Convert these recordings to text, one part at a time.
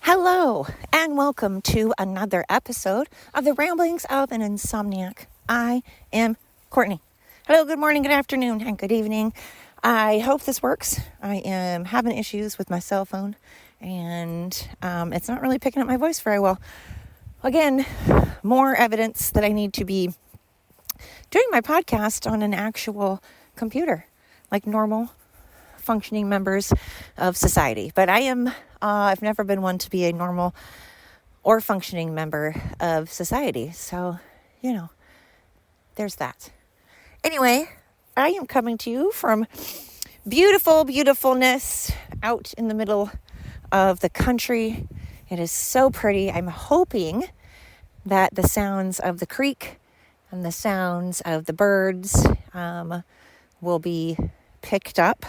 Hello, and welcome to another episode of the Ramblings of an Insomniac. I am Courtney. Hello, good morning, good afternoon, and good evening. I hope this works. I am having issues with my cell phone, and it's not really picking up my voice very well. Again, more evidence that I need to be doing my podcast on an actual computer, like normal functioning members of society. But I've never been one to be a normal or functioning member of society. So, there's that. Anyway, I am coming to you from beautifulness out in the middle of the country. It is so pretty. I'm hoping that the sounds of the creek and the sounds of the birds will be picked up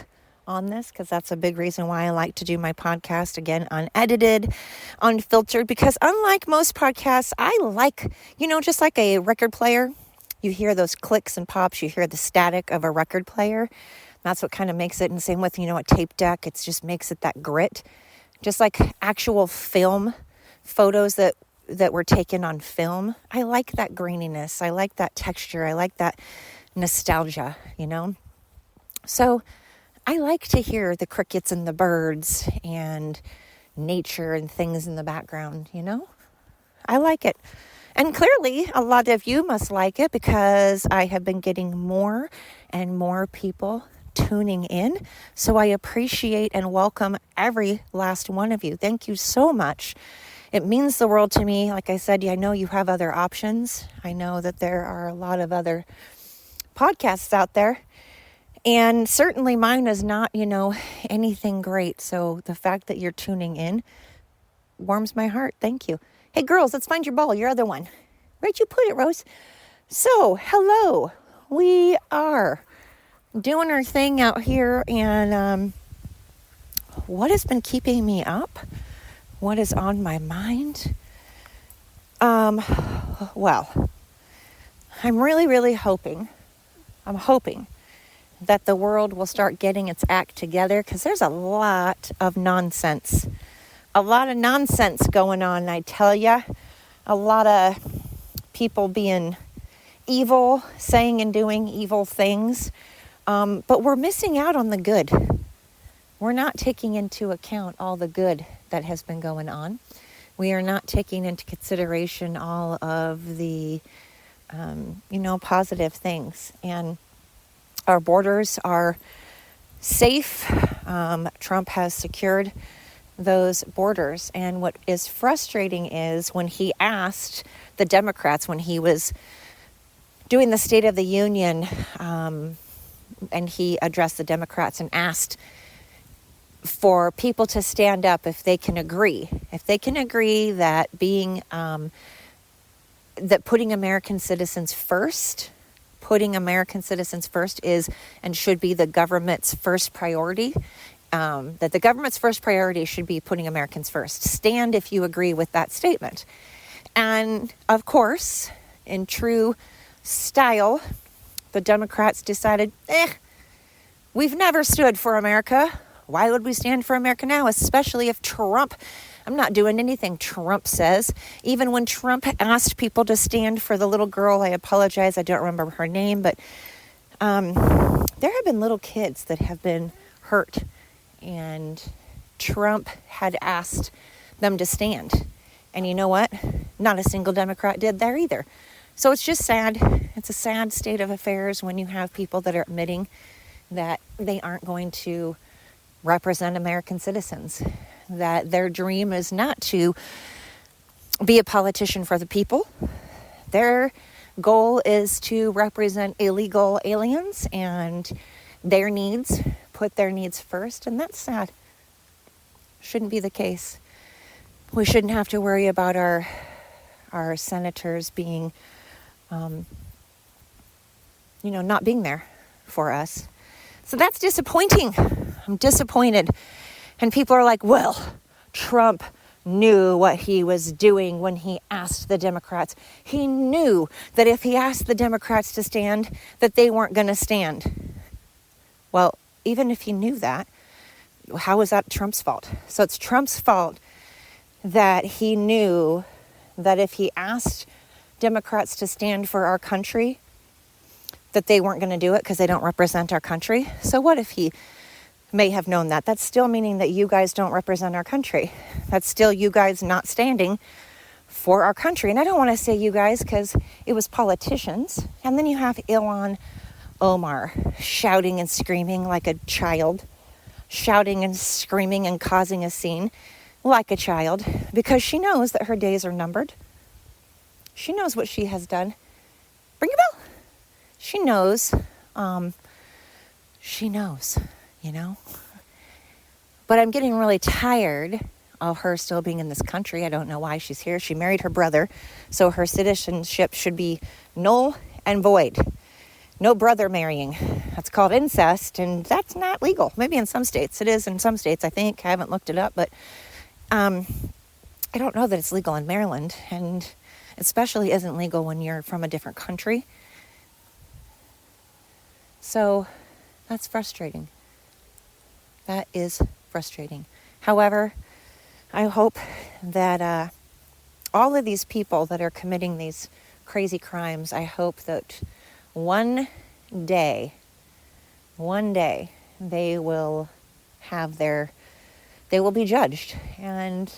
on this, because that's a big reason why I like to do my podcast, again, unedited, unfiltered, because unlike most podcasts, I like, just like a record player, you hear those clicks and pops, you hear the static of a record player. That's what kind of makes it, and same with, a tape deck, it just makes it that grit. Just like actual film photos that were taken on film, I like that graininess, I like that texture, I like that nostalgia, So I like to hear the crickets and the birds and nature and things in the background, I like it. And clearly, a lot of you must like it, because I have been getting more and more people tuning in. So I appreciate and welcome every last one of you. Thank you so much. It means the world to me. Like I said, I know you have other options. I know that there are a lot of other podcasts out there. And certainly mine is not, anything great. So the fact that you're tuning in warms my heart. Thank you. Hey, girls, let's find your ball, your other one. Where'd you put it, Rose? So, hello. We are doing our thing out here. And what has been keeping me up? What is on my mind? Well, I'm really hoping. I'm hoping that the world will start getting its act together, because there's a lot of nonsense. A lot of nonsense going on, I tell ya. A lot of people being evil, saying and doing evil things. But we're missing out on the good. We're not taking into account all the good that has been going on. We are not taking into consideration all of the, positive things. And our borders are safe. Trump has secured those borders. And what is frustrating is when he asked the Democrats, when he was doing the State of the Union, and he addressed the Democrats and asked for people to stand up if they can agree. If they can agree that that putting American citizens first is and should be the government's first priority, that the government's first priority should be putting Americans first. Stand if you agree with that statement. And of course, in true style, the Democrats decided, we've never stood for America. Why would we stand for America now? Especially if I'm not doing anything Trump says. Even when Trump asked people to stand for the little girl, I apologize, I don't remember her name, but there have been little kids that have been hurt, and Trump had asked them to stand. And you know what? Not a single Democrat did there either. So it's just sad. It's a sad state of affairs when you have people that are admitting that they aren't going to represent American citizens, that their dream is not to be a politician for the people. Their goal is to represent illegal aliens and their needs, put their needs first, and that's sad. Shouldn't be the case. We shouldn't have to worry about our senators being, not being there for us. So that's disappointing. I'm disappointed. And people are like, well, Trump knew what he was doing when he asked the Democrats. He knew that if he asked the Democrats to stand, that they weren't going to stand. Well, even if he knew that, how is that Trump's fault? So it's Trump's fault that he knew that if he asked Democrats to stand for our country, that they weren't going to do it because they don't represent our country. So what if he may have known that? That's still meaning that you guys don't represent our country. That's still you guys not standing for our country. And I don't want to say you guys because it was politicians. And then you have Ilhan Omar shouting and screaming like a child, shouting and screaming and causing a scene like a child because she knows that her days are numbered. She knows what she has done. Ring a bell. She knows, you know. But I'm getting really tired of her still being in this country. I don't know why she's here. She married her brother, so her citizenship should be null and void. No brother marrying. That's called incest, and that's not legal. Maybe in some states. It is in some states, I think. I haven't looked it up, but I don't know that it's legal in Maryland, and especially isn't legal when you're from a different country. So that's frustrating. That is frustrating. However, I hope that all of these people that are committing these crazy crimes, I hope that one day they will be judged. And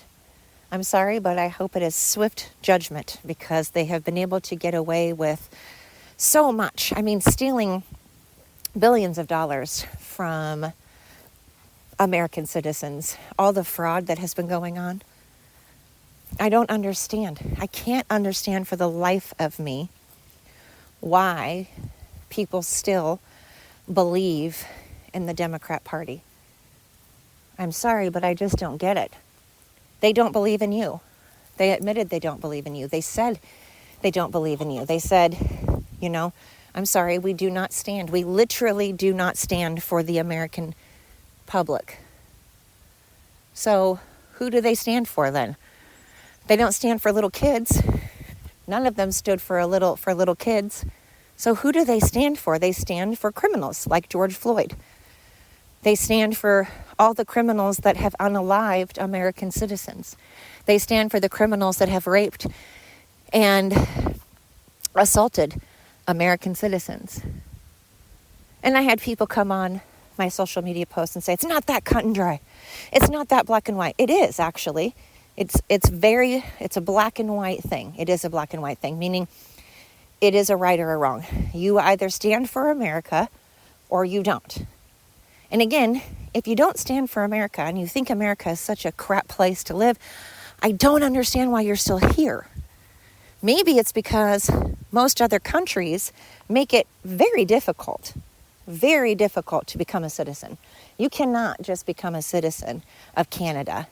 I'm sorry, but I hope it is swift judgment because they have been able to get away with so much. I mean, stealing billions of dollars from American citizens, all the fraud that has been going on. I don't understand. I can't understand for the life of me why people still believe in the Democrat Party. I'm sorry, but I just don't get it. They don't believe in you. They admitted they don't believe in you. They said they don't believe in you. They said, I'm sorry, we do not stand. We literally do not stand for the American public. So who do they stand for then? They don't stand for little kids. None of them stood for little kids. So who do they stand for? They stand for criminals like George Floyd. They stand for all the criminals that have unalived American citizens. They stand for the criminals that have raped and assaulted American citizens. And I had people come on my social media posts and say, it's not that cut and dry. It's not that black and white. It is actually. It's a black and white thing. It is a black and white thing, meaning it is a right or a wrong. You either stand for America or you don't. And again, if you don't stand for America and you think America is such a crap place to live, I don't understand why you're still here. Maybe it's because most other countries make it very difficult to become a citizen. You cannot just become a citizen of Canada.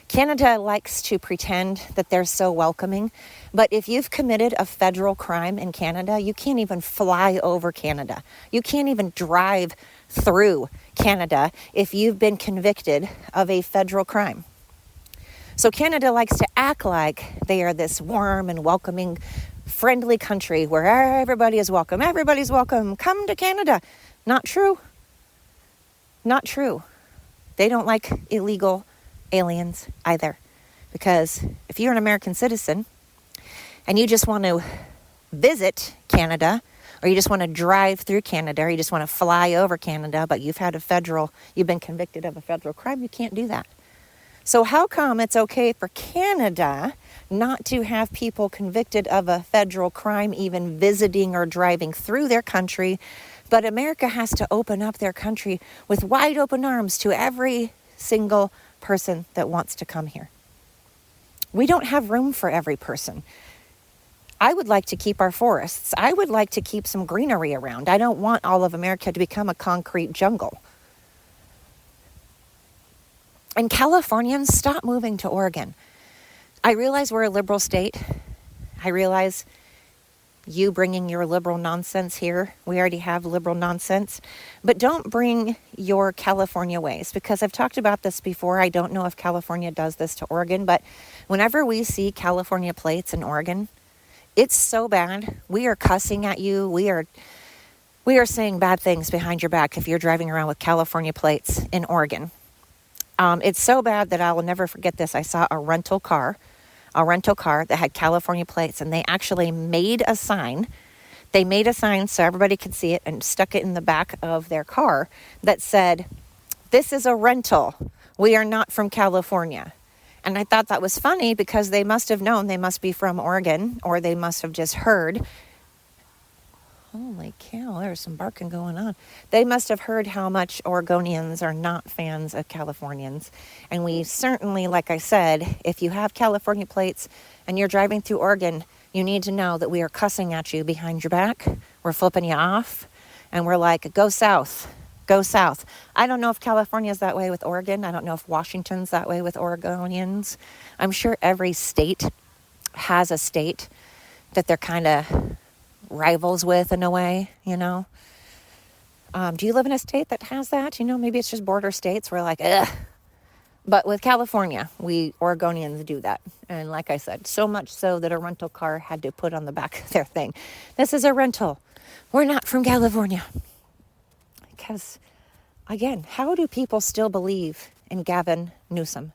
Canada likes to pretend that they're so welcoming, but if you've committed a federal crime in Canada, you can't even fly over Canada. You can't even drive through Canada if you've been convicted of a federal crime. So Canada likes to act like they are this warm and welcoming, friendly country where everybody is welcome. Everybody's welcome. Come to Canada. Not true. Not true. They don't like illegal aliens either. Because if you're an American citizen and you just want to visit Canada, or you just want to drive through Canada, or you just want to fly over Canada, but you've been convicted of a federal crime, you can't do that. So how come it's okay for Canada not to have people convicted of a federal crime even visiting or driving through their country, but America has to open up their country with wide open arms to every single person that wants to come here? We don't have room for every person. I would like to keep our forests. I would like to keep some greenery around. I don't want all of America to become a concrete jungle. And Californians, stop moving to Oregon. I realize we're a liberal state. I realize you bringing your liberal nonsense here. We already have liberal nonsense. But don't bring your California ways, because I've talked about this before. I don't know if California does this to Oregon, but whenever we see California plates in Oregon, it's so bad. We are cussing at you. We are saying bad things behind your back if you're driving around with California plates in Oregon. It's so bad that I will never forget this. I saw a rental car that had California plates, and they actually made a sign. They made a sign so everybody could see it and stuck it in the back of their car that said, "This is a rental. We are not from California." And I thought that was funny because they must have known they must be from Oregon, or they must have just heard. Holy cow, there's some barking going on. They must have heard how much Oregonians are not fans of Californians. And we certainly, like I said, if you have California plates and you're driving through Oregon, you need to know that we are cussing at you behind your back. We're flipping you off. And we're like, go south. Go south. I don't know if California is that way with Oregon. I don't know if Washington's that way with Oregonians. I'm sure every state has a state that they're kind of rivals with in a way, you know. Do you live in a state that has that? You know, maybe it's just border states. We're like, ugh. But with California, we Oregonians do that. And like I said, so much so that a rental car had to put on the back of their thing, "This is a rental. We're not from California." Because, again, how do people still believe in Gavin Newsom?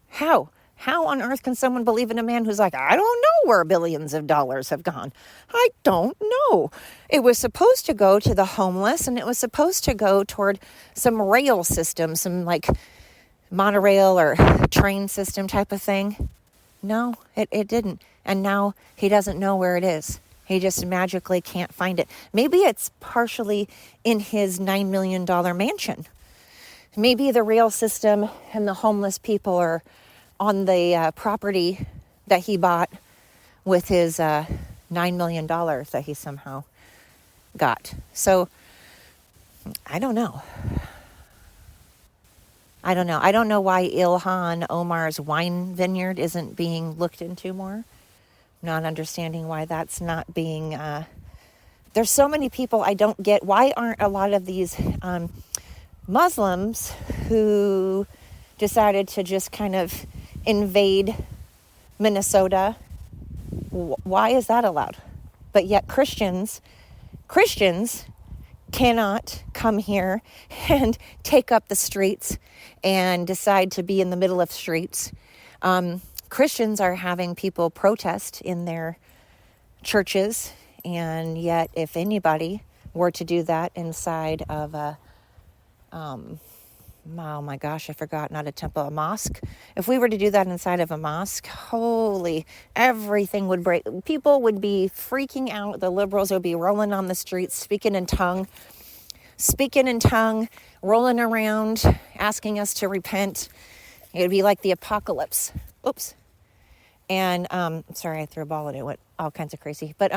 How? How on earth can someone believe in a man who's like, "I don't know where billions of dollars have gone. I don't know. It was supposed to go to the homeless, and it was supposed to go toward some rail system, some like monorail or train system type of thing." No, it didn't. And now he doesn't know where it is. He just magically can't find it. Maybe it's partially in his $9 million mansion. Maybe the rail system and the homeless people are on the property that he bought with his $9 million that he somehow got. So, I don't know. I don't know why Ilhan Omar's wine vineyard isn't being looked into more. Not understanding why that's not being... there's so many people I don't get. Why aren't a lot of these Muslims who decided to just kind of invade Minnesota, why is that allowed? But yet Christians cannot come here and take up the streets and decide to be in the middle of streets. Christians are having people protest in their churches, and yet if anybody were to do that inside of a oh my gosh, I forgot, not a temple, a mosque. If we were to do that inside of a mosque, holy, everything would break. People would be freaking out. The liberals would be rolling on the streets, speaking in tongue, rolling around, asking us to repent. It would be like the apocalypse. Oops. And, sorry, I threw a ball and it went all kinds of crazy. But,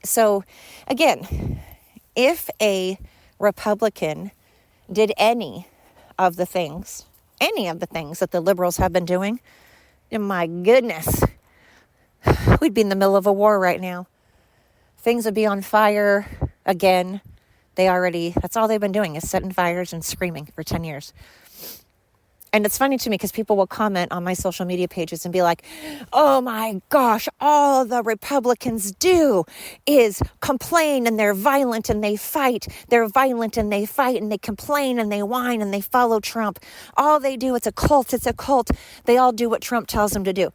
so again, if a Republican did any of the things that the liberals have been doing, my goodness, we'd be in the middle of a war right now. Things would be on fire again. That's all they've been doing is setting fires and screaming for 10 years. And it's funny to me because people will comment on my social media pages and be like, "Oh my gosh, all the Republicans do is complain, and they're violent and they fight. They're violent and they fight, and they complain and they whine and they follow Trump. All they do, it's a cult. They all do what Trump tells them to do."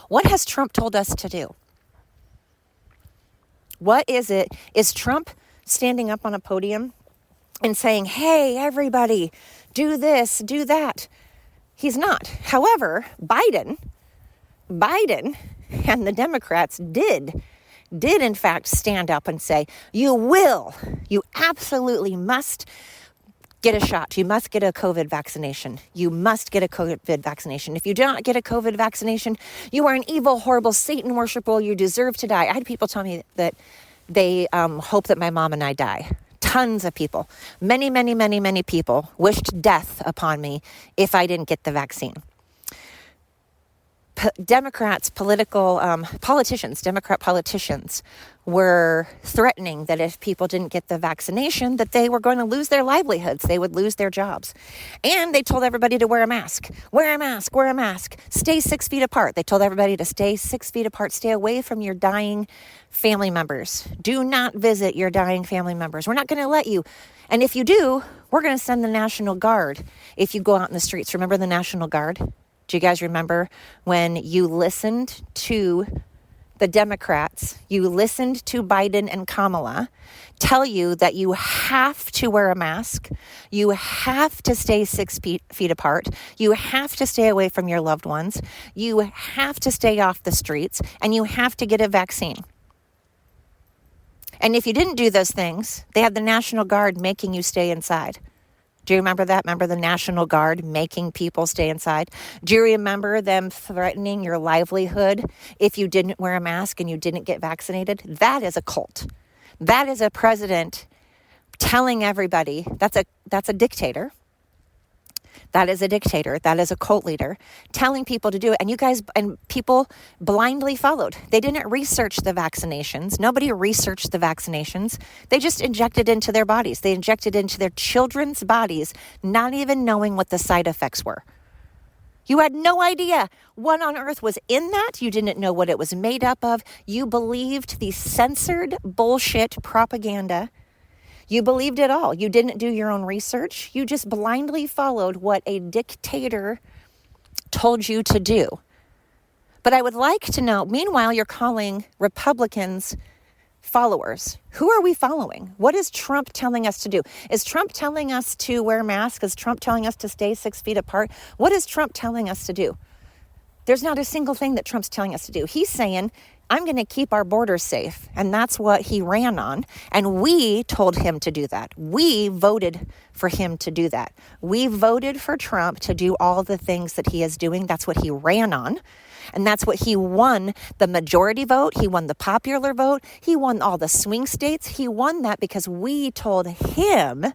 What has Trump told us to do? What is it? Is Trump standing up on a podium and saying, "Hey, everybody, do this, do that"? He's not. However, Biden and the Democrats did in fact stand up and say, you absolutely must get a shot. You must get a COVID vaccination. You must get a COVID vaccination. If you do not get a COVID vaccination, you are an evil, horrible Satan worshiper. You deserve to die. I had people tell me that they hope that my mom and I die. Tons of people, many people wished death upon me if I didn't get the vaccine. Democrat politicians were threatening that if people didn't get the vaccination, that they were going to lose their livelihoods. They would lose their jobs. And they told everybody to wear a mask. Wear a mask. Stay 6 feet apart. They told everybody to stay 6 feet apart. Stay away from your dying family members. Do not visit your dying family members. We're not going to let you. And if you do, we're going to send the National Guard if you go out in the streets. Remember the National Guard? Do you guys remember when you listened to the Democrats, you listened to Biden and Kamala tell you that you have to wear a mask, you have to stay 6 feet apart, you have to stay away from your loved ones, you have to stay off the streets, and you have to get a vaccine. And if you didn't do those things, they had the National Guard making you stay inside. Do you remember that? Remember the National Guard making people stay inside? Do you remember them threatening your livelihood if you didn't wear a mask and you didn't get vaccinated? That is a cult. That is a president telling everybody, that's a dictator. That is a dictator. That is a cult leader telling people to do it. And you guys, and people blindly followed. They didn't research the vaccinations. Nobody researched the vaccinations. They just injected into their bodies. They injected into their children's bodies, not even knowing what the side effects were. You had no idea what on earth was in that. You didn't know what it was made up of. You believed the censored bullshit propaganda. You believed it all. You didn't do your own research. You just blindly followed what a dictator told you to do. But I would like to know, meanwhile, you're calling Republicans followers. Who are we following? What is Trump telling us to do? Is Trump telling us to wear masks? Is Trump telling us to stay 6 feet apart? What is Trump telling us to do? There's not a single thing that Trump's telling us to do. He's saying, I'm going to keep our borders safe. And that's what he ran on. And we told him to do that. We voted for him to do that. We voted for Trump to do all the things that he is doing. That's what he ran on. And that's what he won the majority vote. He won the popular vote. He won all the swing states. He won that because we told him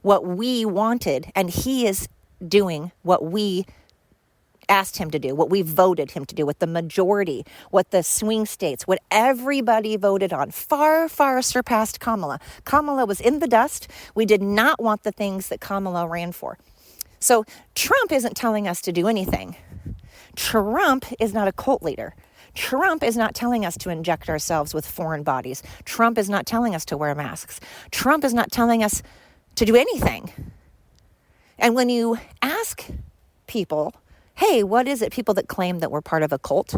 what we wanted. And he is doing what we asked him to do, what we voted him to do, what the majority, what the swing states, what everybody voted on, far, far surpassed Kamala. Kamala was in the dust. We did not want the things that Kamala ran for. So Trump isn't telling us to do anything. Trump is not a cult leader. Trump is not telling us to inject ourselves with foreign bodies. Trump is not telling us to wear masks. Trump is not telling us to do anything. And when you ask people, hey, what is it? People that claim that we're part of a cult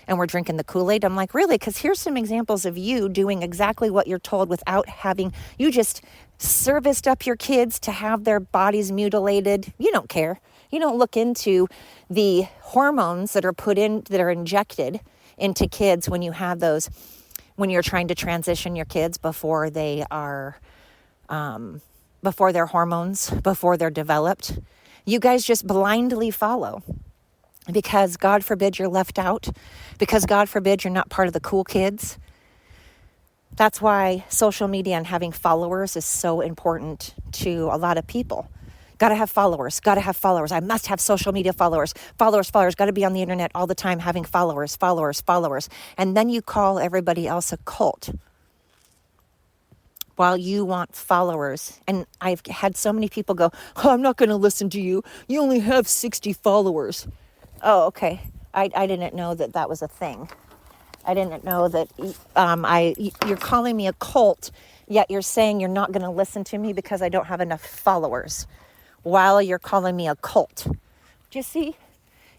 and we're drinking the Kool-Aid. I'm like, really? Because here's some examples of you doing exactly what you're told without having, you just serviced up your kids to have their bodies mutilated. You don't care. You don't look into the hormones that are put in, that are injected into kids when you have those, when you're trying to transition your kids before they are, before their hormones, before they're developed. You guys just blindly follow because God forbid you're left out, because God forbid you're not part of the cool kids. That's why social media and having followers is so important to a lot of people. Got to have followers, got to have followers. I must have social media followers, got to be on the internet all the time having followers. And then you call everybody else a cult while you want followers. And I've had so many people go, oh, I'm not going to listen to you. You only have 60 followers. Oh, okay. I didn't know that that was a thing. I didn't know that you're calling me a cult, yet you're saying you're not going to listen to me because I don't have enough followers, while you're calling me a cult. Do you see?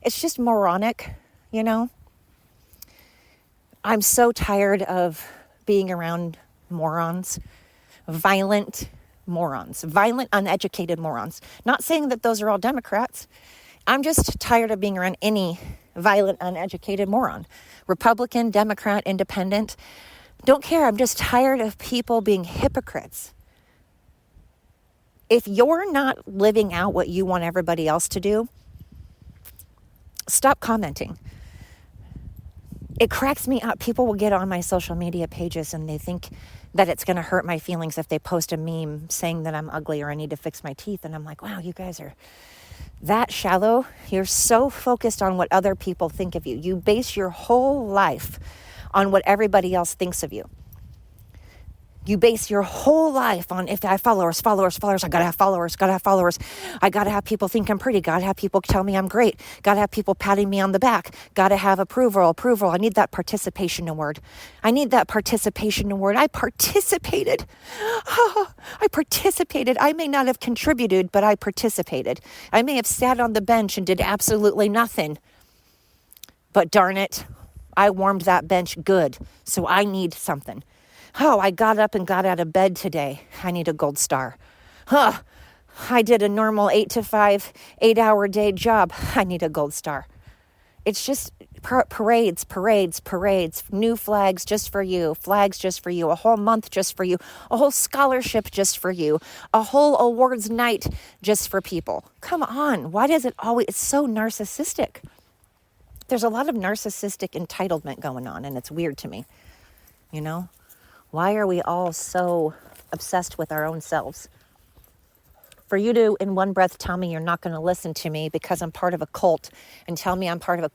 It's just moronic, you know? I'm so tired of being around morons, violent, uneducated morons. Not saying that those are all Democrats. I'm just tired of being around any violent, uneducated moron. Republican, Democrat, Independent. Don't care. I'm just tired of people being hypocrites. If you're not living out what you want everybody else to do, stop commenting. It cracks me up. People will get on my social media pages and they think that it's going to hurt my feelings if they post a meme saying that I'm ugly or I need to fix my teeth. And I'm like, wow, you guys are that shallow. You're so focused on what other people think of you. You base your whole life on what everybody else thinks of you. You base your whole life on, if I have followers, I gotta have followers. I gotta have people think I'm pretty. Gotta have people tell me I'm great. Gotta have people patting me on the back. Gotta have approval. I need that participation award. I participated. I participated. I may not have contributed, but I participated. I may have sat on the bench and did absolutely nothing. But darn it, I warmed that bench good. So I need something. Oh, I got up and got out of bed today. I need a gold star. I did a normal 8 to 5, 8-hour day job. I need a gold star. It's just parades, new flags just for you, a whole month just for you, a whole scholarship just for you, a whole awards night just for people. Come on. Why does it always, it's so narcissistic. There's a lot of narcissistic entitlement going on, and it's weird to me, you know? Why are we all so obsessed with our own selves? For you to, in one breath, tell me you're not going to listen to me because I'm part of a cult, and tell me I'm part of a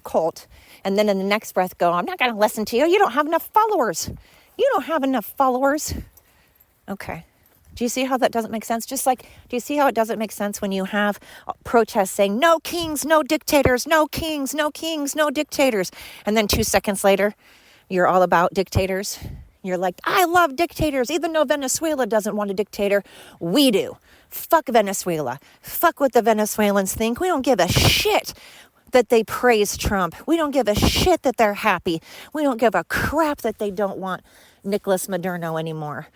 cult, and then in the next breath go, I'm not going to listen to you. You don't have enough followers. Okay. Do you see how that doesn't make sense? Do you see how it doesn't make sense when you have protests saying, no kings, no dictators, no kings, no dictators. And then 2 seconds later, you're all about dictators. You're like, I love dictators. Even though Venezuela doesn't want a dictator, we do. Fuck Venezuela. Fuck what the Venezuelans think. We don't give a shit that they praise Trump. We don't give a shit that they're happy. We don't give a crap that they don't want Nicolas Maduro anymore.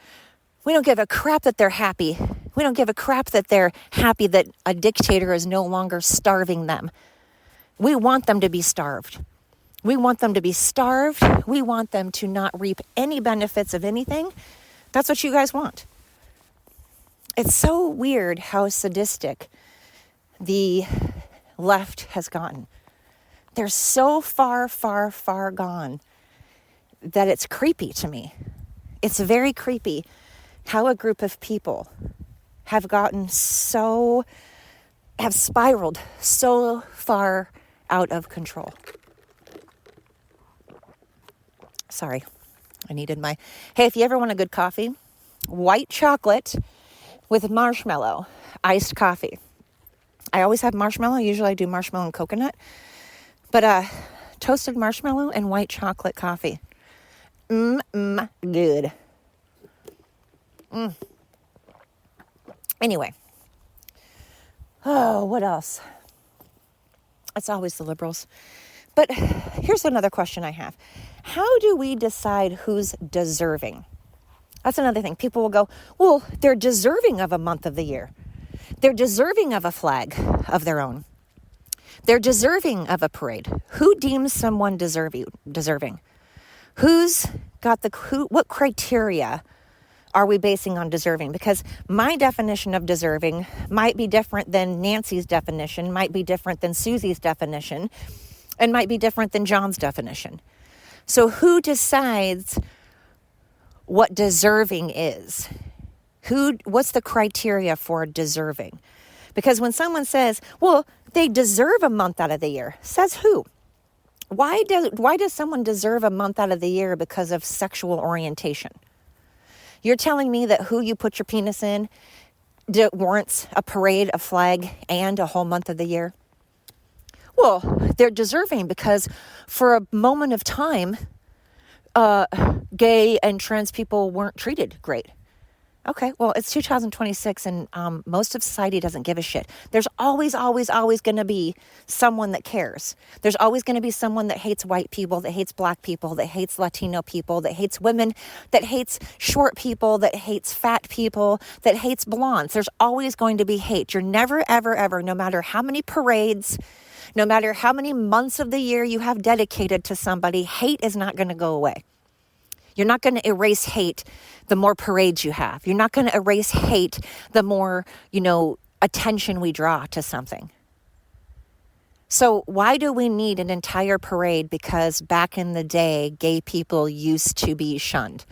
We don't give a crap that they're happy. We don't give a crap that they're happy that a dictator is no longer starving them. We want them to be starved. We want them to not reap any benefits of anything. That's what you guys want. It's so weird how sadistic the left has gotten. They're so far gone that it's creepy to me. It's very creepy how a group of people have spiraled so far out of control. Sorry, I needed hey, if you ever want a good coffee, white chocolate with marshmallow, iced coffee. I always have marshmallow. Usually I do marshmallow and coconut, but toasted marshmallow and white chocolate coffee. Good. Anyway. Oh, what else? It's always the liberals. But here's another question I have. How do we decide who's deserving? That's another thing. People will go, well, they're deserving of a month of the year. They're deserving of a flag of their own. They're deserving of a parade. Who deems someone deserving? What criteria are we basing on deserving? Because my definition of deserving might be different than Nancy's definition, might be different than Susie's definition, and might be different than John's definition. So who decides what deserving is? What's the criteria for deserving? Because when someone says, well, they deserve a month out of the year, says who? Why does someone deserve a month out of the year because of sexual orientation? You're telling me that who you put your penis in warrants a parade, a flag, and a whole month of the year? Well, they're deserving because for a moment of time, gay and trans people weren't treated great. Okay, well, it's 2026 and most of society doesn't give a shit. There's always going to be someone that cares. There's always going to be someone that hates white people, that hates black people, that hates Latino people, that hates women, that hates short people, that hates fat people, that hates blondes. There's always going to be hate. You're never, ever, no matter how many parades, no matter how many months of the year you have dedicated to somebody, hate is not going to go away. You're not going to erase hate the more parades you have. You're not going to erase hate the more, attention we draw to something. So why do we need an entire parade? Because back in the day, gay people used to be shunned.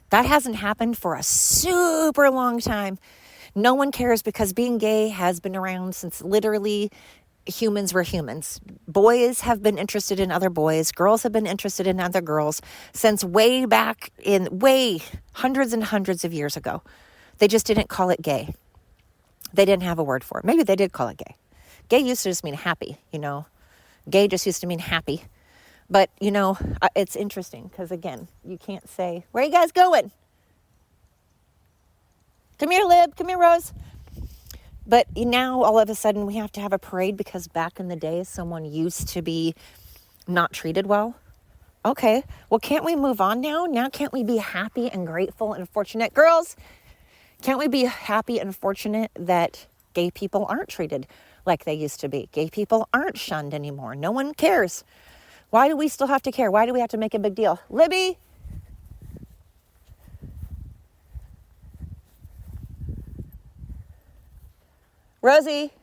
That hasn't happened for a super long time. No one cares because being gay has been around since literally humans were humans. Boys have been interested in other boys. Girls have been interested in other girls since way back way hundreds and hundreds of years ago. They just didn't call it gay. They didn't have a word for it. Maybe they did call it gay. Gay used to just mean happy, Gay just used to mean happy. But, it's interesting because, again, you can't say, where are you guys going? Come here, Lib. Come here, Rose. But now, all of a sudden, we have to have a parade because back in the day, someone used to be not treated well. Okay, well, can't we move on now? Now, can't we be happy and grateful and fortunate? Girls, can't we be happy and fortunate that gay people aren't treated like they used to be? Gay people aren't shunned anymore. No one cares. Why do we still have to care? Why do we have to make a big deal? Libby! Rosie!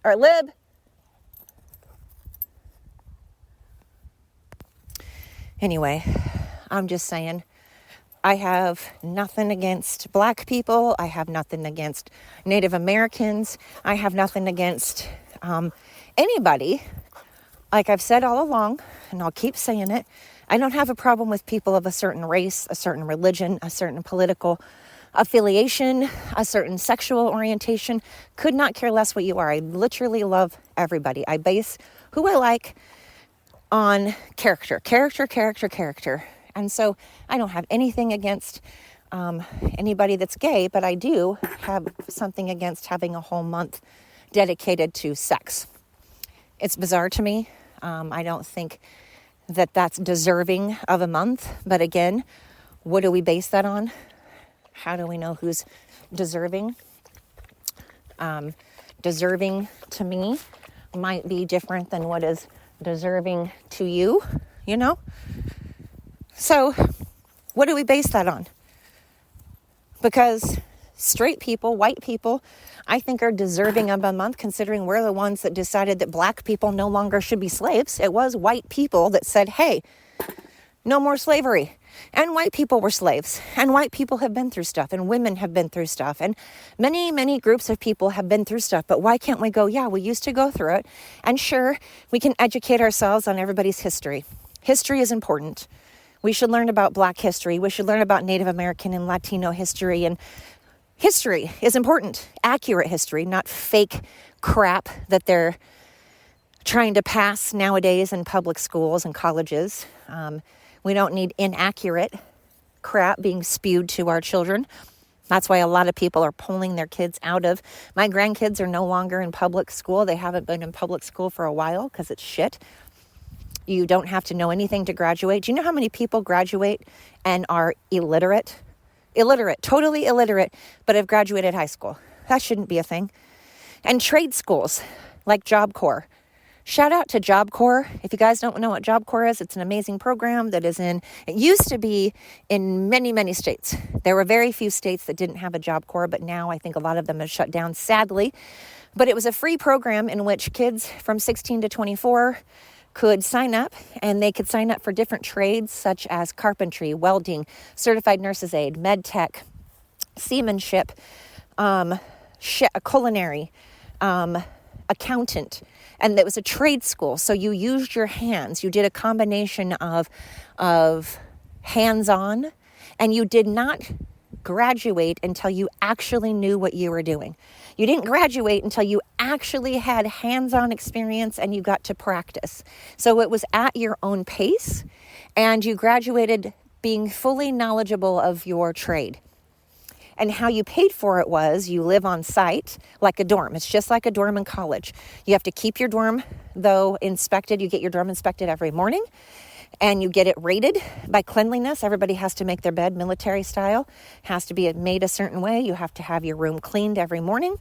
Or Lib! Anyway, I'm just saying, I have nothing against Black people. I have nothing against Native Americans. I have nothing against anybody. Like I've said all along, and I'll keep saying it, I don't have a problem with people of a certain race, a certain religion, a certain political affiliation, a certain sexual orientation. Could not care less what you are. I literally love everybody. I base who I like on character. And so I don't have anything against anybody that's gay, but I do have something against having a whole month dedicated to sex. It's bizarre to me. I don't think that that's deserving of a month. But again, what do we base that on? How do we know who's deserving? Deserving to me might be different than what is deserving to you, So what do we base that on? Because straight people, white people, I think are deserving of a month, considering we're the ones that decided that Black people no longer should be slaves. It was white people that said, hey, no more slavery. And white people were slaves. And white people have been through stuff. And women have been through stuff. And many, many groups of people have been through stuff. But why can't we go, yeah, we used to go through it. And sure, we can educate ourselves on everybody's history. History is important. We should learn about Black history. We should learn about Native American and Latino history. And history is important. Accurate history, not fake crap that they're trying to pass nowadays in public schools and colleges. We don't need inaccurate crap being spewed to our children. That's why a lot of people are pulling their kids out of. My grandkids are no longer in public school. They haven't been in public school for a while because it's shit. You don't have to know anything to graduate. Do you know how many people graduate and are illiterate? Totally illiterate, but have graduated high school. That shouldn't be a thing. And trade schools like Job Corps. Shout out to Job Corps. If you guys don't know what Job Corps is, it's an amazing program that it used to be in many, many states. There were very few states that didn't have a Job Corps, but now I think a lot of them have shut down, sadly. But it was a free program in which kids from 16 to 24 could sign up, and they could sign up for different trades such as carpentry, welding, certified nurse's aide, med tech, seamanship, culinary, accountant. And it was a trade school. So you used your hands. You did a combination of hands-on, and you did not graduate until you actually knew what you were doing. You didn't graduate until you actually had hands-on experience and you got to practice. So it was at your own pace, and you graduated being fully knowledgeable of your trade. And how you paid for it was you live on site like a dorm. It's just like a dorm in college. You have to keep your dorm, though, inspected. You get your dorm inspected every morning, and you get it rated by cleanliness. Everybody has to make their bed military style, has to be made a certain way. You have to have your room cleaned every morning.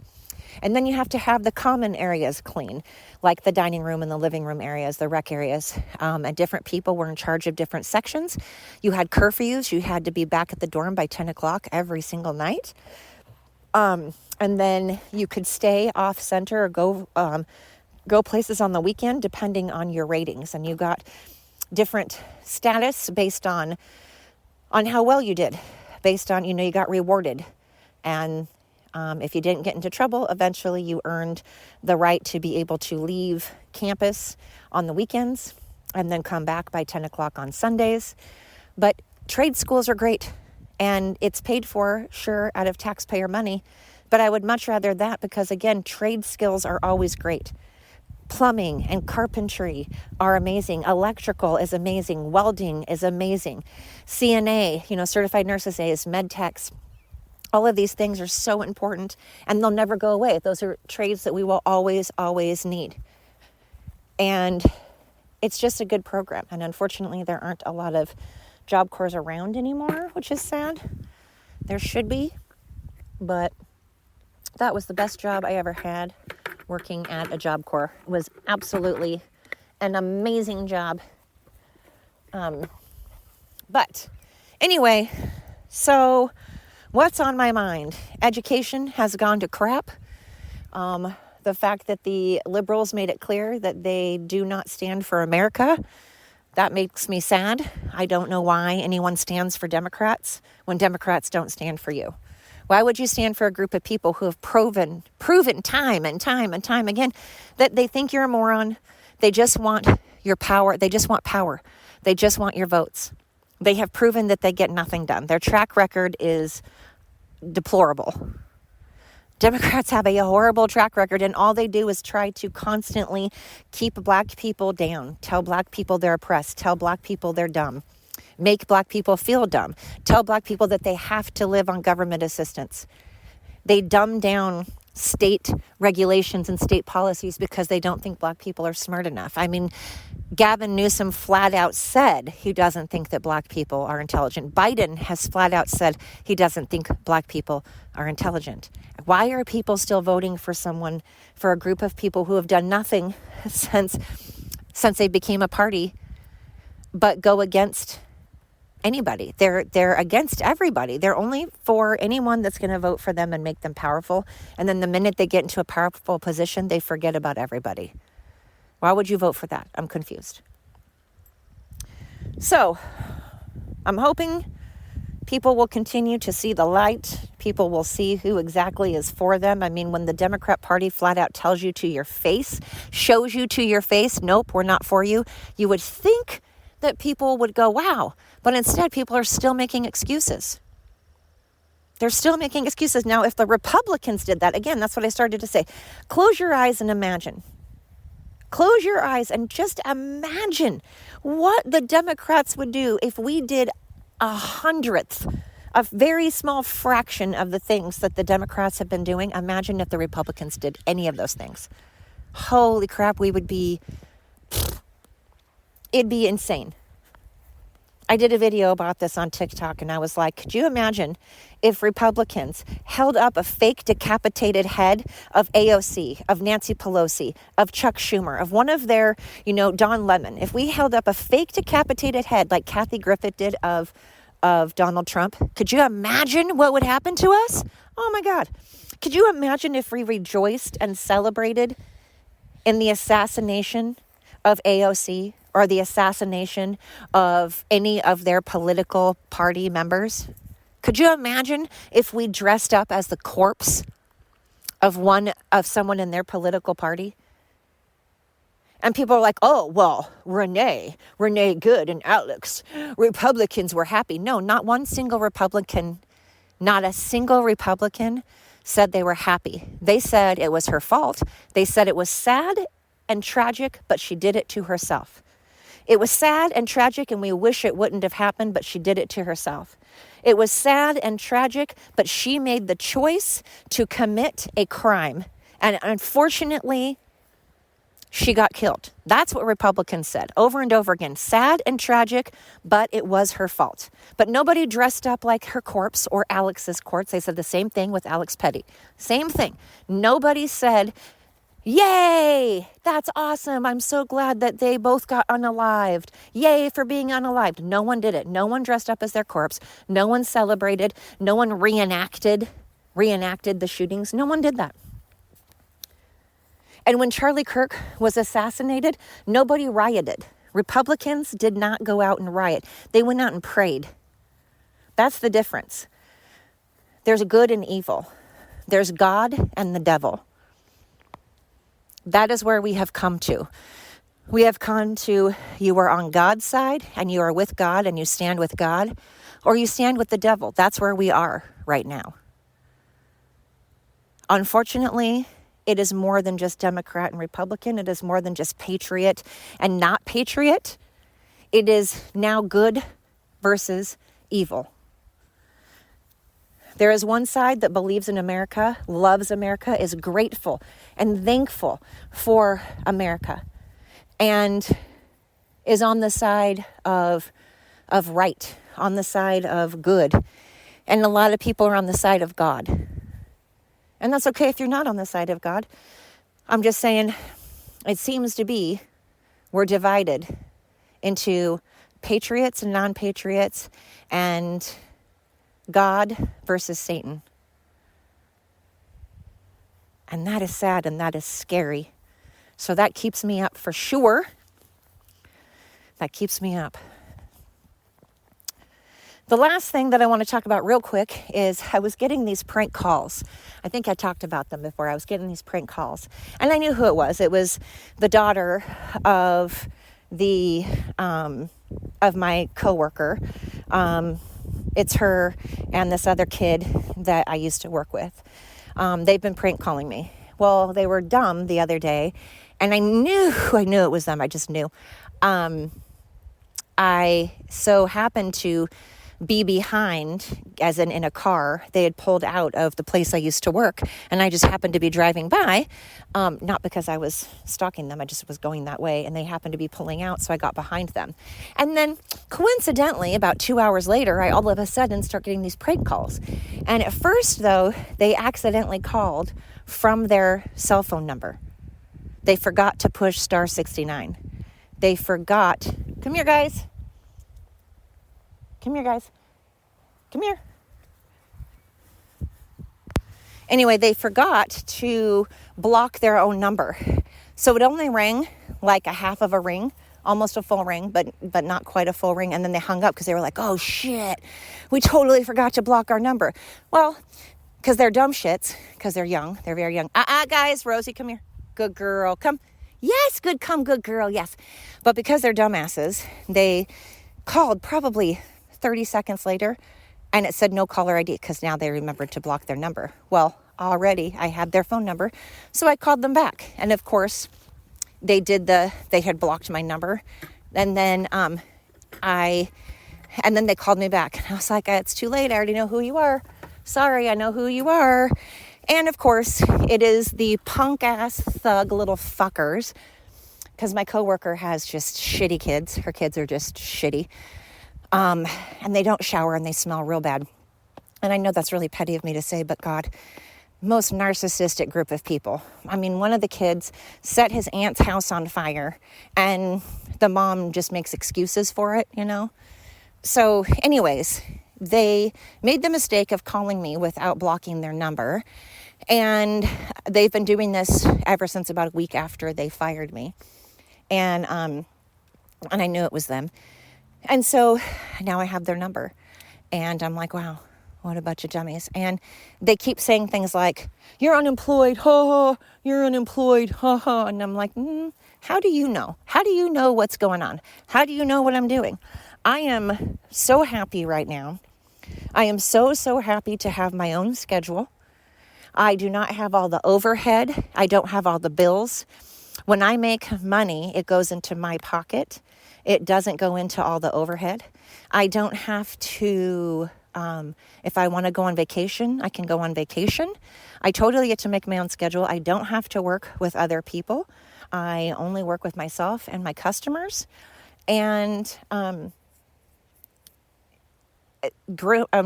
And then you have to have the common areas clean, like the dining room and the living room areas, the rec areas. And different people were in charge of different sections. You had curfews. You had to be back at the dorm by 10 o'clock every single night. And then you could stay off center or go places on the weekend, depending on your ratings. And you got different status based on how well you did, based on, you got rewarded. And If you didn't get into trouble, eventually you earned the right to be able to leave campus on the weekends and then come back by 10 o'clock on Sundays. But trade schools are great, and it's paid for, sure, out of taxpayer money. But I would much rather that because, again, trade skills are always great. Plumbing and carpentry are amazing. Electrical is amazing. Welding is amazing. CNA, certified nurses aides, med techs. All of these things are so important, and they'll never go away. Those are trades that we will always, always need. And it's just a good program. And unfortunately, there aren't a lot of Job Corps around anymore, which is sad. There should be, but that was the best job I ever had, working at a Job Corps. It was absolutely an amazing job. But anyway, so what's on my mind? Education has gone to crap. The fact that the liberals made it clear that they do not stand for America, that makes me sad. I don't know why anyone stands for Democrats when Democrats don't stand for you. Why would you stand for a group of people who have proven time and time and time again that they think you're a moron? They just want your power. They just want power. They just want your votes. They have proven that they get nothing done. Their track record is deplorable. Democrats have a horrible track record, and all they do is try to constantly keep black people down, tell black people they're oppressed, tell black people they're dumb, make black people feel dumb, tell black people that they have to live on government assistance. They dumb down state regulations and state policies because they don't think black people are smart enough. I mean, Gavin Newsom flat out said he doesn't think that black people are intelligent. Biden has flat out said he doesn't think black people are intelligent. Why are people still voting for a group of people who have done nothing since they became a party but go against anybody? They're against everybody. They're only for anyone that's going to vote for them and make them powerful. And then the minute they get into a powerful position, they forget about everybody. Why would you vote for that? I'm confused. So, I'm hoping people will continue to see the light. People will see who exactly is for them. I mean, when the Democrat Party flat out tells you to your face, shows you to your face, nope, we're not for you, you would think that people would go, wow. But instead, people are still making excuses. They're still making excuses. Now, if the Republicans did that, again, that's what I started to say. Close your eyes and imagine. Close your eyes and just imagine what the Democrats would do if we did 100th, a very small fraction of the things that the Democrats have been doing. Imagine if the Republicans did any of those things. Holy crap, it'd be insane. I did a video about this on TikTok, and I was like, could you imagine if Republicans held up a fake decapitated head of AOC, of Nancy Pelosi, of Chuck Schumer, of one of their, Don Lemon? If we held up a fake decapitated head like Kathy Griffith did of Donald Trump, could you imagine what would happen to us? Oh my God. Could you imagine if we rejoiced and celebrated in the assassination of AOC or the assassination of any of their political party members? Could you imagine if we dressed up as the corpse of someone in their political party? And people are like, oh, well, Renee Good and Alex, Republicans were happy. No, not one single Republican, not a single Republican said they were happy. They said it was her fault. They said it was sad and tragic, but she did it to herself. It was sad and tragic, and we wish it wouldn't have happened, but she did it to herself. It was sad and tragic, but she made the choice to commit a crime. And unfortunately, she got killed. That's what Republicans said over and over again. Sad and tragic, but it was her fault. But nobody dressed up like her corpse or Alex's corpse. They said the same thing with Alex Petty. Same thing. Nobody said, yay, that's awesome. I'm so glad that they both got unalived. Yay for being unalived. No one did it. No one dressed up as their corpse. No one celebrated. No one reenacted the shootings. No one did that. And when Charlie Kirk was assassinated, nobody rioted. Republicans did not go out and riot. They went out and prayed. That's the difference. There's good and evil. There's God and the devil. That is where we have come to. We have come to, you are on God's side and you are with God and you stand with God, or you stand with the devil. That's where we are right now. Unfortunately, it is more than just Democrat and Republican. It is more than just patriot and not patriot. It is now good versus evil. There is one side that believes in America, loves America, is grateful and thankful for America, and is on the side of right, on the side of good. And a lot of people are on the side of God. And that's okay if you're not on the side of God. I'm just saying, it seems to be we're divided into patriots and non-patriots, and God versus Satan. And that is sad and that is scary. So that keeps me up for sure. That keeps me up. The last thing that I want to talk about real quick is I was getting these prank calls. I think I talked about them before. I was getting these prank calls. And I knew who it was. It was the daughter of of my coworker. It's her and this other kid that I used to work with. They've been prank calling me. Well, they were dumb the other day, and I knew it was them. I just knew. I so happened to be behind, as in a car. They had pulled out of the place I used to work, and I just happened to be driving by, not because I was stalking them, I just was going that way, and they happened to be pulling out, so I got behind them. And then, coincidentally, about 2 hours later, I all of a sudden start getting these prank calls. And at first, though, they accidentally called from their cell phone number. They forgot to push star 69. They forgot. Come here, guys. Come here, guys. Come here. Anyway, they forgot to block their own number. So it only rang like a half of a ring, almost a full ring, but not quite a full ring. And then they hung up because they were like, oh, shit, we totally forgot to block our number. Well, because they're dumb shits, because they're young. They're very young. Guys, Rosie, come here. Good girl. Come. Yes, good girl. Yes. But because they're dumbasses, they called probably 30 seconds later, and it said no caller ID because now they remembered to block their number. Well, already I had their phone number, so I called them back. And of course, they had blocked my number. And then then they called me back. And I was like, it's too late. I already know who you are. Sorry, I know who you are. And of course, it is the punk ass thug little fuckers, because my coworker has just shitty kids. Her kids are just shitty. And they don't shower and they smell real bad. And I know that's really petty of me to say, but God, most narcissistic group of people. I mean, one of the kids set his aunt's house on fire, and the mom just makes excuses for it, you know? So anyways, they made the mistake of calling me without blocking their number. And they've been doing this ever since about a week after they fired me. And I knew it was them. And so now I have their number, and I'm like, wow, what a bunch of dummies. And they keep saying things like, you're unemployed, ha ha, you're unemployed, ha ha. And I'm like, how do you know? How do you know what's going on? How do you know what I'm doing? I am so happy right now. I am so happy to have my own schedule. I do not have all the overhead. I don't have all the bills. When I make money, it goes into my pocket. It doesn't go into all the overhead. I don't have to, if I want to go on vacation, I can go on vacation. I totally get to make my own schedule. I don't have to work with other people. I only work with myself and my customers. And I'm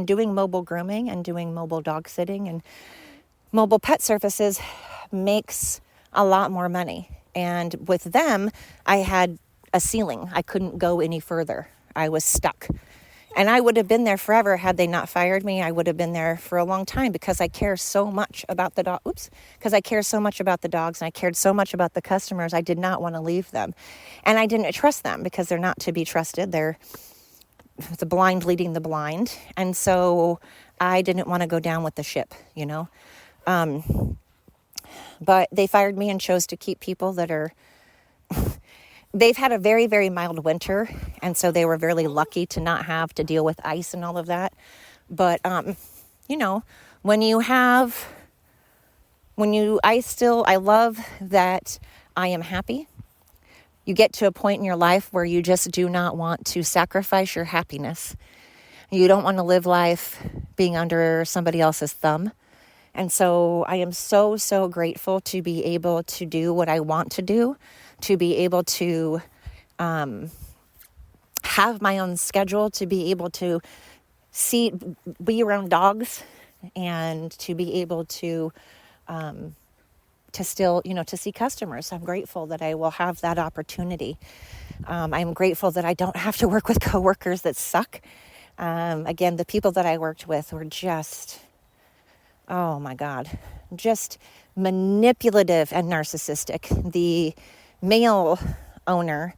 doing mobile grooming and doing mobile dog sitting, and mobile pet services makes a lot more money. And with them, I had a ceiling. I couldn't go any further. I was stuck. And I would have been there forever had they not fired me. I would have been there for a long time because I care so much about the dog. Because I care so much about the dogs, and I cared so much about the customers. I did not want to leave them. And I didn't trust them because they're not to be trusted. They're the blind leading the blind. And so I didn't want to go down with the ship, you know. But they fired me and chose to keep people that are, they've had a very, very mild winter. And so they were very lucky to not have to deal with ice and all of that. But, I love that I am happy. You get to a point in your life where you just do not want to sacrifice your happiness. You don't want to live life being under somebody else's thumb. And so I am so, so grateful to be able to do what I want to do, to be able to have my own schedule, to be able to be around dogs, and to be able to still, to see customers. I'm grateful that I will have that opportunity. I'm grateful that I don't have to work with coworkers that suck. Again, the people that I worked with were just, oh my God, just manipulative and narcissistic. The male owner,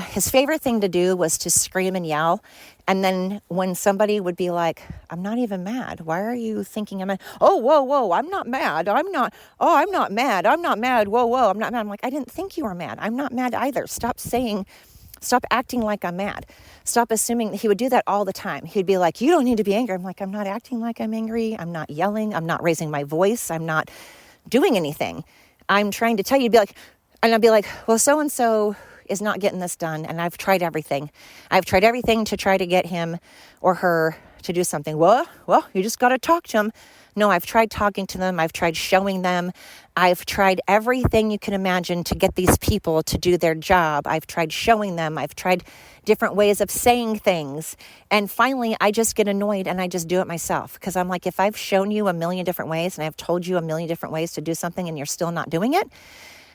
his favorite thing to do was to scream and yell. And then when somebody would be like, I'm not even mad. Why are you thinking I'm mad? Oh, whoa, I'm not mad. I'm not mad. Whoa, I'm not mad. I'm like, I didn't think you were mad. I'm not mad either. Stop acting like I'm mad. Stop assuming. He would do that all the time. He'd be like, you don't need to be angry. I'm like, I'm not acting like I'm angry. I'm not yelling. I'm not raising my voice. I'm not doing anything. I'm trying to tell you, and I'd be like, well, so-and-so is not getting this done. And I've tried everything. I've tried everything to try to get him or her to do something. Well, you just got to talk to him. No, I've tried talking to them. I've tried showing them. I've tried everything you can imagine to get these people to do their job. I've tried showing them. I've tried different ways of saying things. And finally, I just get annoyed and I just do it myself. Because I'm like, if I've shown you a million different ways and I've told you a million different ways to do something and you're still not doing it,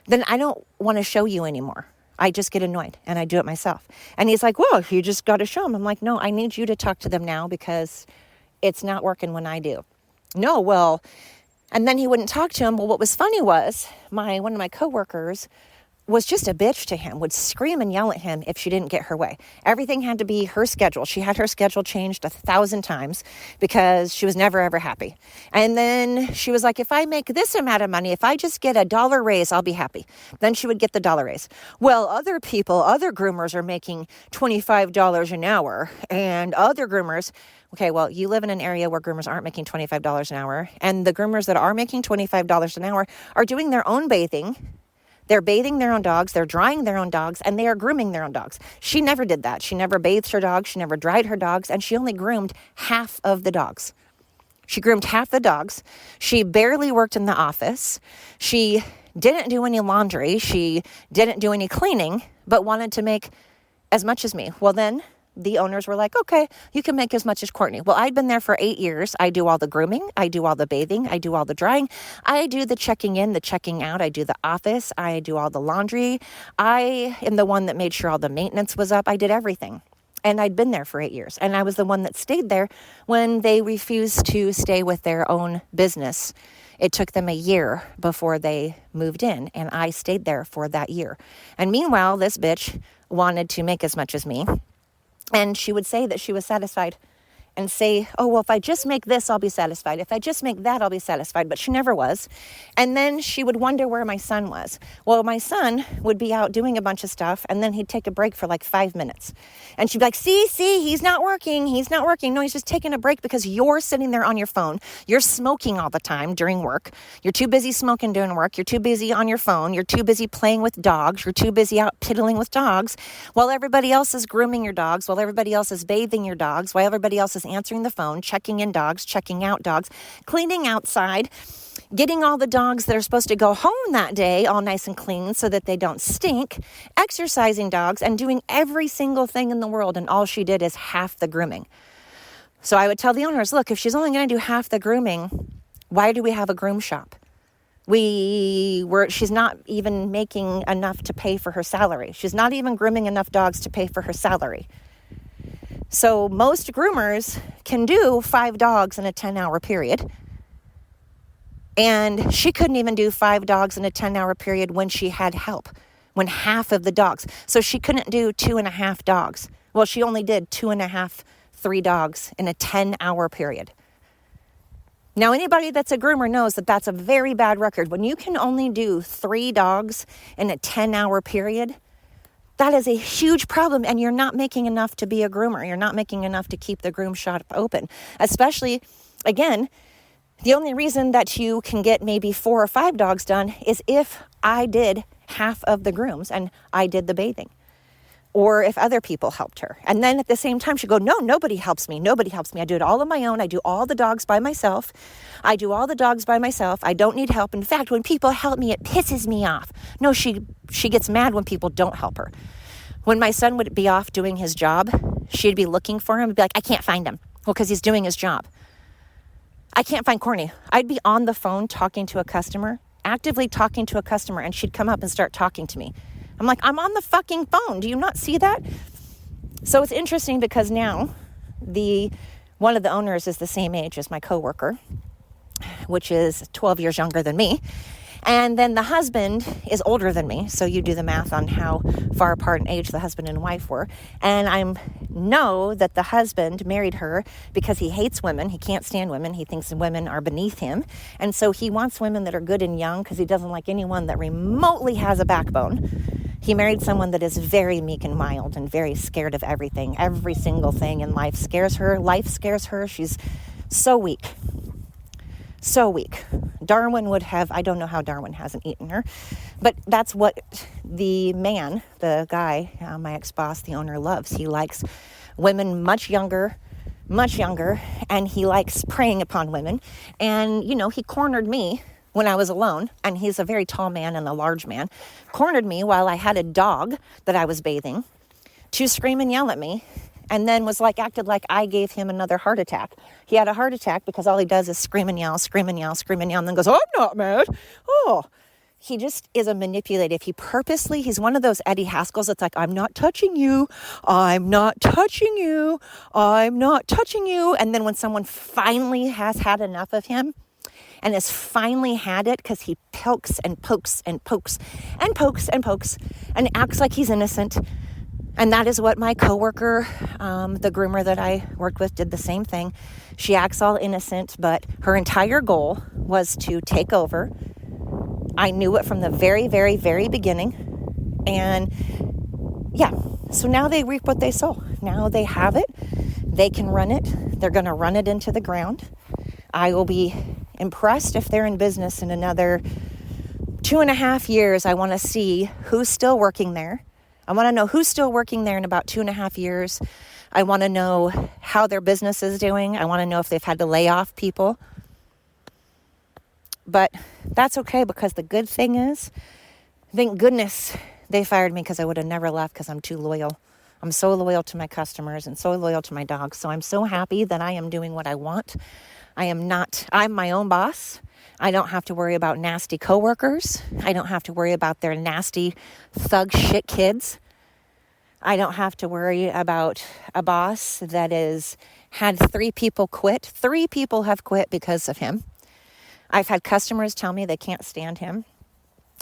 then I don't want to show you anymore. I just get annoyed and I do it myself. And he's like, well, you just got to show them. I'm like, no, I need you to talk to them now because it's not working when I do. No, well, and then he wouldn't talk to him. Well, what was funny was one of my coworkers was just a bitch to him, would scream and yell at him if she didn't get her way. Everything had to be her schedule. She had her schedule changed 1,000 times because she was never, ever happy. And then she was like, if I make this amount of money, if I just get $1 raise, I'll be happy. Then she would get the $1 raise. Well, other groomers are making $25 an hour, and other groomers... Okay, well, you live in an area where groomers aren't making $25 an hour, and the groomers that are making $25 an hour are doing their own bathing. They're bathing their own dogs, they're drying their own dogs, and they are grooming their own dogs. She never did that. She never bathed her dogs, she never dried her dogs, and she only groomed half of the dogs. She groomed half the dogs. She barely worked in the office. She didn't do any laundry. She didn't do any cleaning, but wanted to make as much as me. Well, then the owners were like, okay, you can make as much as Courtney. Well, I'd been there for 8 years. I do all the grooming. I do all the bathing. I do all the drying. I do the checking in, the checking out. I do the office. I do all the laundry. I am the one that made sure all the maintenance was up. I did everything. And I'd been there for 8 years. And I was the one that stayed there when they refused to stay with their own business. It took them a year before they moved in. And I stayed there for that year. And meanwhile, this bitch wanted to make as much as me. And she would say that she was satisfied and say, oh, well, if I just make this, I'll be satisfied. If I just make that, I'll be satisfied. But she never was. And then she would wonder where my son was. Well, my son would be out doing a bunch of stuff, and then he'd take a break for like 5 minutes. And she'd be like, see, he's not working. He's not working. No, he's just taking a break because you're sitting there on your phone. You're smoking all the time during work. You're too busy smoking during work. You're too busy on your phone. You're too busy playing with dogs. You're too busy out piddling with dogs while everybody else is grooming your dogs, while everybody else is bathing your dogs, while everybody else is answering the phone, checking in dogs, checking out dogs, cleaning outside, getting all the dogs that are supposed to go home that day all nice and clean so that they don't stink, exercising dogs, and doing every single thing in the world. And all she did is half the grooming. So I would tell the owners, look, if she's only going to do half the grooming, why do we have a groom shop? She's not even making enough to pay for her salary. She's not even grooming enough dogs to pay for her salary. So most groomers can do 5 dogs in a 10-hour period. And she couldn't even do 5 dogs in a 10-hour period when she had help, when half of the dogs. So she couldn't do 2.5 dogs. Well, she only did 2.5, 3 dogs in a 10-hour period. Now, anybody that's a groomer knows that that's a very bad record. When you can only do 3 dogs in a 10-hour period, that is a huge problem, and you're not making enough to be a groomer. You're not making enough to keep the groom shop open. Especially, again, the only reason that you can get maybe 4 or 5 dogs done is if I did half of the grooms and I did the bathing, or if other people helped her. And then at the same time, she'd go, no, nobody helps me. Nobody helps me. I do it all on my own. I do all the dogs by myself. I don't need help. In fact, when people help me, it pisses me off. No, she gets mad when people don't help her. When my son would be off doing his job, she'd be looking for him and be like, I can't find him. Well, because he's doing his job. I can't find Courtney. I'd be on the phone talking to a customer, actively talking to a customer, and she'd come up and start talking to me. I'm like, I'm on the fucking phone. Do you not see that? So it's interesting because now one of the owners is the same age as my coworker, which is 12 years younger than me. And then the husband is older than me. So you do the math on how far apart in age the husband and wife were. And I know that the husband married her because he hates women. He can't stand women. He thinks women are beneath him. And so he wants women that are good and young because he doesn't like anyone that remotely has a backbone. He married someone that is very meek and mild and very scared of everything. Every single thing in life scares her. Life scares her. She's so weak. So weak. Darwin would have, I don't know how Darwin hasn't eaten her, but that's what the man, the guy, my ex-boss, the owner, loves. He likes women much younger, and he likes preying upon women. And, he cornered me when I was alone, and he's a very tall man and a large man, cornered me while I had a dog that I was bathing to scream and yell at me, and then acted like I gave him another heart attack. He had a heart attack because all he does is scream and yell, and then goes, oh, I'm not mad. Oh, he just is a manipulative. He's one of those Eddie Haskells that's like, I'm not touching you. I'm not touching you. I'm not touching you. And then when someone finally has had enough of him, and has finally had it because he pokes and pokes and pokes and pokes and pokes and acts like he's innocent. And that is what my coworker, the groomer that I worked with, did the same thing. She acts all innocent, but her entire goal was to take over. I knew it from the very, very, very beginning. And yeah, so now they reap what they sow. Now they have it. They can run it. They're going to run it into the ground. I will be impressed if they're in business in another 2.5 years. I want to see who's still working there. I want to know who's still working there in about 2.5 years. I want to know how their business is doing. I want to know if they've had to lay off people. But that's okay, because the good thing is, thank goodness they fired me, because I would have never left, because I'm too loyal. I'm so loyal to my customers and so loyal to my dogs. So I'm so happy that I am doing what I want. I'm my own boss. I don't have to worry about nasty coworkers. I don't have to worry about their nasty thug shit kids. I don't have to worry about a boss that had 3 people quit. 3 people have quit because of him. I've had customers tell me they can't stand him,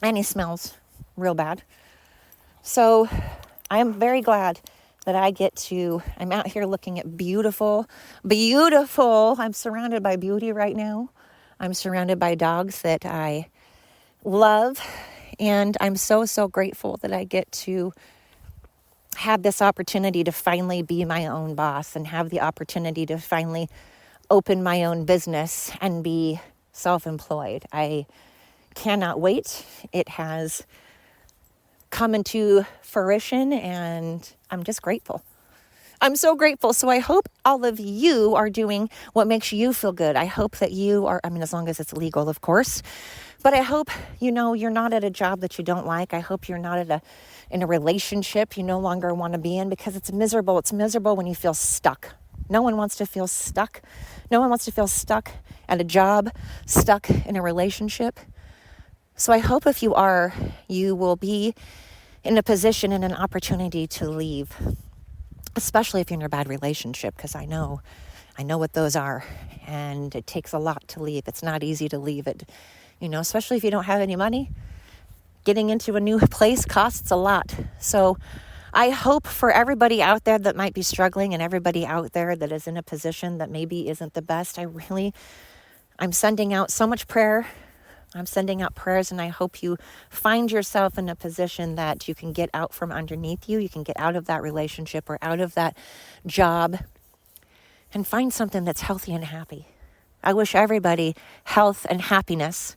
and he smells real bad. So I am very glad that I'm out here looking at beautiful. I'm surrounded by beauty right now. I'm surrounded by dogs that I love. And I'm so, so grateful that I get to have this opportunity to finally be my own boss, and have the opportunity to finally open my own business and be self-employed. I cannot wait. It has come into fruition, and I'm just grateful. I'm so grateful. So I hope all of you are doing what makes you feel good. I hope that you are, as long as it's legal, of course, but I hope, you're not at a job that you don't like. I hope you're not in a relationship you no longer want to be in, because it's miserable. It's miserable when you feel stuck. No one wants to feel stuck. No one wants to feel stuck at a job, stuck in a relationship. So I hope if you are, you will be in a position and an opportunity to leave, especially if you're in a bad relationship, because I know what those are, and it takes a lot to leave. It's not easy to leave it, especially if you don't have any money. Getting into a new place costs a lot. So I hope for everybody out there that might be struggling, and everybody out there that is in a position that maybe isn't the best, I'm sending out so much prayer. I'm sending out prayers, and I hope you find yourself in a position that you can get out from underneath you. You can get out of that relationship or out of that job and find something that's healthy and happy. I wish everybody health and happiness.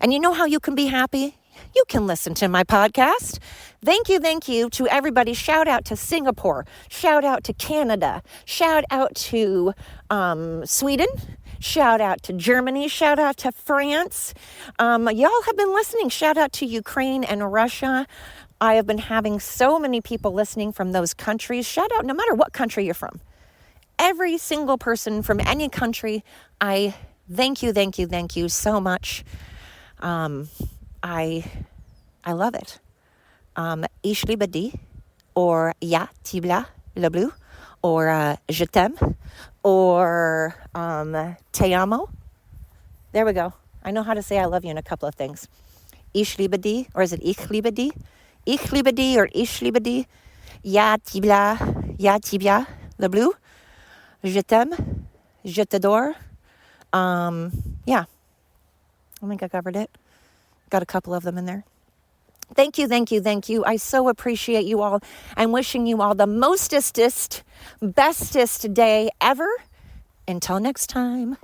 And you know how you can be happy? You can listen to my podcast. Thank you to everybody. Shout out to Singapore. Shout out to Canada. Shout out to Sweden. Shout out to Germany. Shout out to France. Y'all have been listening. Shout out to Ukraine and Russia. I have been having so many people listening from those countries. Shout out no matter what country you're from. Every single person from any country, I thank you so much. I love it. Ich liebe dich, or ja, tibla, le bleu, or je t'aime, or te amo. There we go. I know how to say I love you in a couple of things. Ich liebe dich, or is it ich liebe dich? Ich liebe dich, or ich liebe dich. Ja, tibia, le bleu. Je t'aime, je t'adore. Yeah. I think I covered it. Got a couple of them in there. Thank you. I so appreciate you all. I'm wishing you all the mostest, bestest day ever. Until next time.